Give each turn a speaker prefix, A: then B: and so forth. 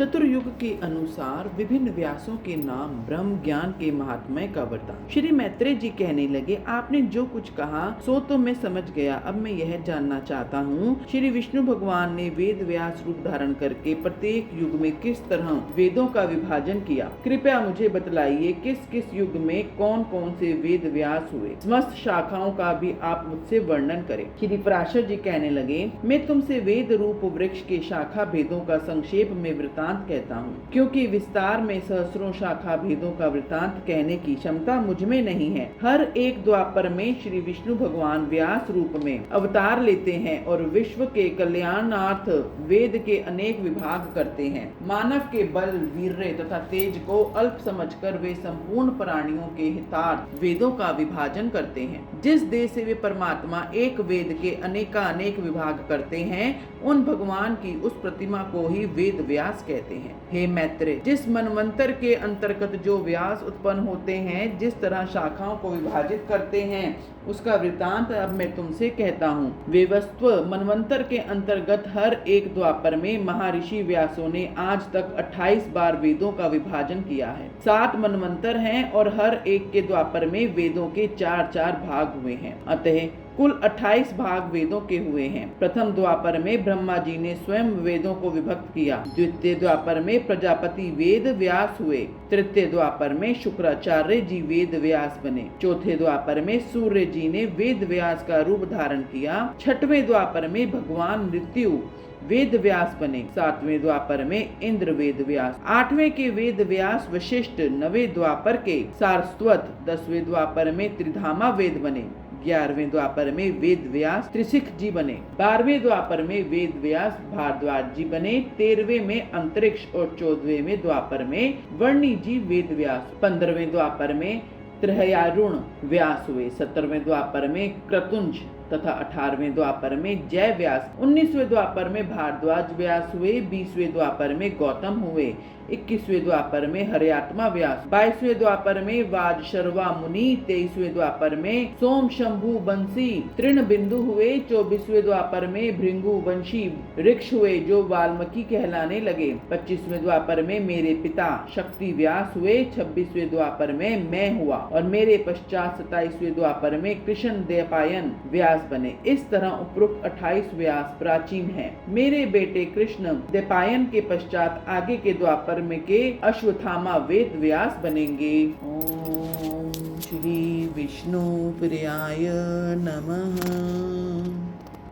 A: चतुर्युग के अनुसार विभिन्न व्यासों के नाम ब्रह्म ज्ञान के महात्म्य का वरदान। श्री मैत्रेय जी कहने लगे, आपने जो कुछ कहा सो तो मैं समझ गया। अब मैं यह जानना चाहता हूँ, श्री विष्णु भगवान ने वेद व्यास रूप धारण करके प्रत्येक युग में किस तरह वेदों का विभाजन किया। कृपया मुझे बतलाइए, किस किस युग में कौन कौन से वेद व्यास हुए। समस्त शाखाओं का भी आप मुझसे वर्णन करें। श्री पराशर जी कहने लगे, मैं तुमसे वेद रूप वृक्ष के शाखा भेदों का संक्षेप में वृतांत कहता हूँ, क्योंकि विस्तार में सहस्रों शाखा भेदों का वृतांत कहने की क्षमता मुझ में नहीं है। हर एक द्वापर में श्री विष्णु भगवान व्यास रूप में अवतार लेते हैं और विश्व के कल्याणार्थ वेद के अनेक विभाग करते हैं। मानव के बल, वीर्य तथा तेज को अल्प समझकर वे संपूर्ण प्राणियों के हितार्थ वेदों का विभाजन करते हैं। जिस देश से वे परमात्मा एक वेद के अनेक विभाग करते हैं, उन भगवान की उस प्रतिमा को ही वेद व्यास कहते हैं। हे मैत्रेय, जिस मनवंतर के अंतर्गत जो व्यास उत्पन्न होते हैं, जिस तरह शाखाओं को विभाजित करते हैं, उसका वृतांत अब मैं तुमसे कहता हूँ। वेवस्त्व मनवंतर के अंतर्गत हर एक द्वापर में महर्षि व्यासों ने आज तक 28 बार वेदों का विभाजन किया है। 7 मनवंतर हैं और हर एक के द्वापर में वेदों के 4-4 भाग हुए हैं। अतः कुल 28 भाग वेदों के हुए हैं। प्रथम द्वापर में ब्रह्मा जी ने स्वयं वेदों को विभक्त किया। द्वितीय द्वापर में प्रजापति वेद व्यास हुए। तृतीय द्वापर में शुक्राचार्य जी वेद व्यास बने। चौथे द्वापर में सूर्य जी ने वेद व्यास का रूप धारण किया। छठवें द्वापर में भगवान मृत्यु वेद व्यास बने। 7वें द्वापर में इंद्र वेद व्यास। 8वें के वेद व्यास वशिष्ठ। 9वें द्वापर के सारस्वत। 10वें द्वापर में त्रिधामा वेद बने। 11वें द्वापर में वेद व्यास त्रिशिख जी बने। 12वें द्वापर में वेद व्यास भारद्वाज जी बने। 13वें में अंतरिक्ष और 14वें द्वापर में वर्णी जी वेद व्यास। 15वें द्वापर में त्रयारुण व्यास हुए। 17वें द्वापर में क्रतुंज तथा 18वें द्वापर में जय व्यास। 19वें द्वापर में भारद्वाज व्यास हुए। 20वें द्वापर में गौतम हुए। 21वें द्वापर में हरियात्मा व्यास। 22वें द्वापर में वाजशर्वा मुनि। 23वें द्वापर में सोम शंभु बंसी तृण बिंदु हुए। 24वें द्वापर में भृंगु वंशी वृक्ष हुए जो वाल्मीकि कहलाने लगे। 25वें द्वापर में मेरे पिता शक्ति व्यास हुए। 26वें द्वापर में मैं हुआ और मेरे पश्चात 27वें द्वापर में कृष्ण द्वैपायन व्यास बने। इस तरह उपरोक्त 28 व्यास प्राचीन हैं। मेरे बेटे कृष्ण द्वैपायन के पश्चात आगे के द्वापर में के अश्वत्थामा वेद व्यास बनेंगे। ओम श्री विष्णु प्रियाय नमः।